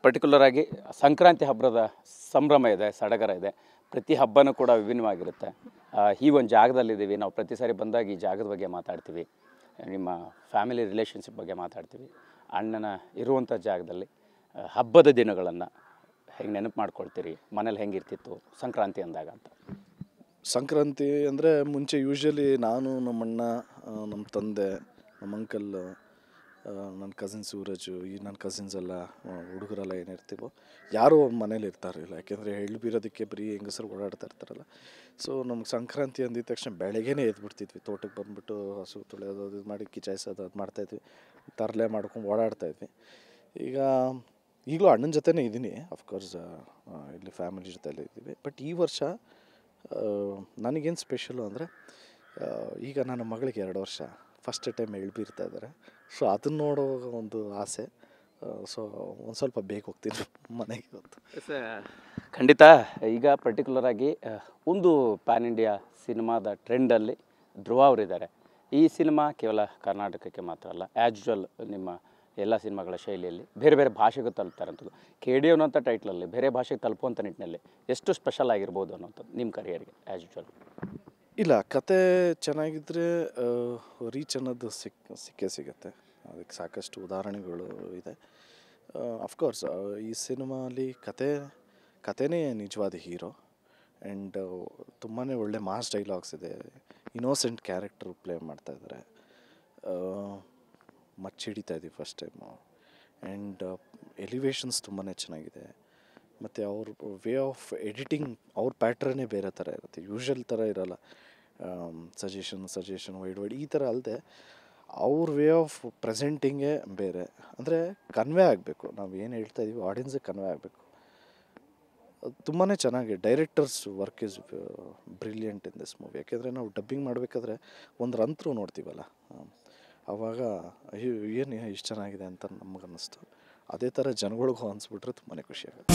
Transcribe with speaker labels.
Speaker 1: Particular ಆಗಿ ಸಂಕ್ರಾಂತಿ ಹಬ್ಬದ ಸಂಭ್ರಮ ಇದೆ, ಸಡಗರ ಇದೆ. ಪ್ರತಿ ಹಬ್ಬನೂ ಕೂಡ ವಿಭಿನ್ನವಾಗಿರುತ್ತೆ. ಈ ಒಂದು ಜಾಗದಲ್ಲಿದ್ದೀವಿ ನಾವು. ಪ್ರತಿ ಸಾರಿ ಬಂದಾಗ ಈ ಜಾಗದ ಬಗ್ಗೆ ಮಾತಾಡ್ತೀವಿ, ನಿಮ್ಮ ಫ್ಯಾಮಿಲಿ ರಿಲೇಷನ್ಶಿಪ್ ಬಗ್ಗೆ ಮಾತಾಡ್ತೀವಿ. ಅಣ್ಣನ ಇರುವಂಥ ಜಾಗದಲ್ಲಿ ಹಬ್ಬದ ದಿನಗಳನ್ನು ಹೆಂಗೆ ನೆನಪು ಮಾಡ್ಕೊಳ್ತೀರಿ, ಮನೇಲಿ ಹೆಂಗಿರ್ತಿತ್ತು ಸಂಕ್ರಾಂತಿ ಅಂದಾಗ ಅಂತ?
Speaker 2: ಸಂಕ್ರಾಂತಿ ಅಂದರೆ ಮುಂಚೆ ಯೂಶ್ವಲಿ ನಾನು, ನಮ್ಮಣ್ಣ, ನಮ್ಮ ತಂದೆ, ನಮ್ಮ ಅಂಕಲ್, ನನ್ನ ಕಸಿನ್ ಸೂರಜು, ಈ ನನ್ನ ಕಸಿನ್ಸ್ ಎಲ್ಲ ಹುಡುಗರೆಲ್ಲ ಏನಿರ್ತೀವೋ ಯಾರೂ ಮನೇಲಿ ಇರ್ತಾರಿಲ್ಲ. ಯಾಕೆಂದರೆ ಬೀರೋದಕ್ಕೆ ಬರೀ ಹೆಂಗಸರು ಓಡಾಡ್ತಾ ಇರ್ತಾರಲ್ಲ. ಸೊ ನಮ್ಗೆ ಸಂಕ್ರಾಂತಿ ಅಂದಿದ ತಕ್ಷಣ ಬೆಳಗ್ಗೆನೇ ಎದ್ಬಿಡ್ತಿದ್ವಿ. ತೋಟಕ್ಕೆ ಬಂದುಬಿಟ್ಟು ಹಸು ತೊಳೆಯೋದು ಇದು ಮಾಡಿ ಕಿಚಾಯಿಸೋದು ಅದು ಮಾಡ್ತಾಯಿದ್ವಿ. ತರಲೆ ಮಾಡ್ಕೊಂಡು ಓಡಾಡ್ತಾಯಿದ್ವಿ. ಈಗಲೂ ಅಣ್ಣನ ಜೊತೆನೇ ಇದ್ದೀನಿ, ಅಫ್ಕೋರ್ಸ್ ಇಲ್ಲಿ ಫ್ಯಾಮಿಲಿ ಜೊತೆಯಲ್ಲೇ ಇದ್ದೀವಿ. ಬಟ್ ಈ ವರ್ಷ ನನಗೇನು ಸ್ಪೆಷಲು ಅಂದರೆ, ಈಗ ನನ್ನ ಮಗಳಿಗೆ 2 ವರ್ಷ ಫಸ್ಟ್ ಟೈಮ್ ಬೀರ್ತಾ ಇದ್ದಾರೆ. ಸೊ ಅದನ್ನ ನೋಡೋ ಒಂದು ಆಸೆ. ಸೊ ಒಂದು ಸ್ವಲ್ಪ ಬೇಗ ಹೋಗ್ತೀನಿ ಮನೆಗೆ ಇವತ್ತು.
Speaker 1: ಖಂಡಿತ. ಈಗ ಪರ್ಟಿಕ್ಯುಲರ್ ಆಗಿ ಒಂದು ಪ್ಯಾನ್ ಇಂಡಿಯಾ ಸಿನಿಮಾದ ಟ್ರೆಂಡಲ್ಲಿ ಧ್ರುವ ಅವರಿದ್ದಾರೆ. ಈ ಸಿನಿಮಾ ಕೇವಲ ಕರ್ನಾಟಕಕ್ಕೆ ಮಾತ್ರ ಅಲ್ಲ, ಆ್ಯಸ್ ಯೂಶುವಲ್ ನಿಮ್ಮ ಎಲ್ಲ ಸಿನಿಮಾಗಳ ಶೈಲಿಯಲ್ಲಿ ಬೇರೆ ಬೇರೆ ಭಾಷೆಗೂ ತಲುಪ್ತಾರಂಥದ್ದು. KD ಅನ್ನೋಂಥ ಟೈಟ್ಲಲ್ಲಿ ಬೇರೆ ಭಾಷೆಗೆ ತಲುಪುವಂಥ ನಿಟ್ಟಿನಲ್ಲಿ ಎಷ್ಟು ಸ್ಪೆಷಲ್ ಆಗಿರ್ಬೋದು ಅನ್ನೋಂಥದ್ದು ನಿಮ್ಮ ಕರಿಯರ್ಗೆ ಆ್ಯಸ್ ಯೂಶುವಲ್?
Speaker 2: ಇಲ್ಲ, ಕತೆ ಚೆನ್ನಾಗಿದ್ದರೆ ರೀಚ್ ಅನ್ನೋದು ಸಿಕ್ಕೇ ಸಿಗುತ್ತೆ. ಅದಕ್ಕೆ ಸಾಕಷ್ಟು ಉದಾಹರಣೆಗಳು ಇದೆ. ಅಫ್ಕೋರ್ಸ್ ಈ ಸಿನಿಮಾಲಿ ಕತೆನೇ ನಿಜವಾದ ಹೀರೋ. ಆ್ಯಂಡ್ ತುಂಬಾ ಒಳ್ಳೆ ಮಾಸ್ ಡೈಲಾಗ್ಸ್ ಇದೆ. ಇನ್ನೋಸೆಂಟ್ ಕ್ಯಾರೆಕ್ಟರ್ ಪ್ಲೇ ಮಾಡ್ತಾಯಿದ್ದಾರೆ. ಮಚ್ಚಿಡಿತಾ ಇದ್ದೀವಿ ಫಸ್ಟ್ ಟೈಮು. ಆ್ಯಂಡ್ ಎಲಿವೇಶನ್ಸ್ ತುಂಬಾ ಚೆನ್ನಾಗಿದೆ. ಮತ್ತು ಅವ್ರ ವೇ ಆಫ್ ಎಡಿಟಿಂಗ್, ಅವ್ರ ಪ್ಯಾಟ್ರನ್ನೇ ಬೇರೆ ಥರ ಇರುತ್ತೆ, ಯೂಶ್ವಲ್ ಥರ ಇರೋಲ್ಲ. ಸಜೆಷನ್ ವೈಡ್ ಈ ಥರ ಅಲ್ಲದೆ ಅವ್ರ ವೇ ಆಫ್ ಪ್ರೆಸೆಂಟಿಂಗೇ ಬೇರೆ. ಅಂದರೆ ಕನ್ವೆ ಆಗಬೇಕು, ನಾವು ಏನು ಹೇಳ್ತಾ ಇದ್ದೀವಿ ಆಡಿಯನ್ಸಿಗೆ ಕನ್ವೆ ಆಗಬೇಕು. ತುಂಬಾ ಚೆನ್ನಾಗಿ directors work is brilliant in this movie. ಯಾಕೆಂದರೆ ನಾವು ಡಬ್ಬಿಂಗ್ ಮಾಡಬೇಕಾದ್ರೆ ಒಂದು ರಂತ್ರು ನೋಡ್ತೀವಲ್ಲ, ಆವಾಗ ಏನು ಇಷ್ಟು ಚೆನ್ನಾಗಿದೆ ಅಂತ ನಮಗನ್ನಿಸ್ತು. ಅದೇ ಥರ ಜನಗಳಿಗೂ ಅನಿಸ್ಬಿಟ್ರೆ ತುಂಬಾ ಖುಷಿಯಾಗುತ್ತೆ.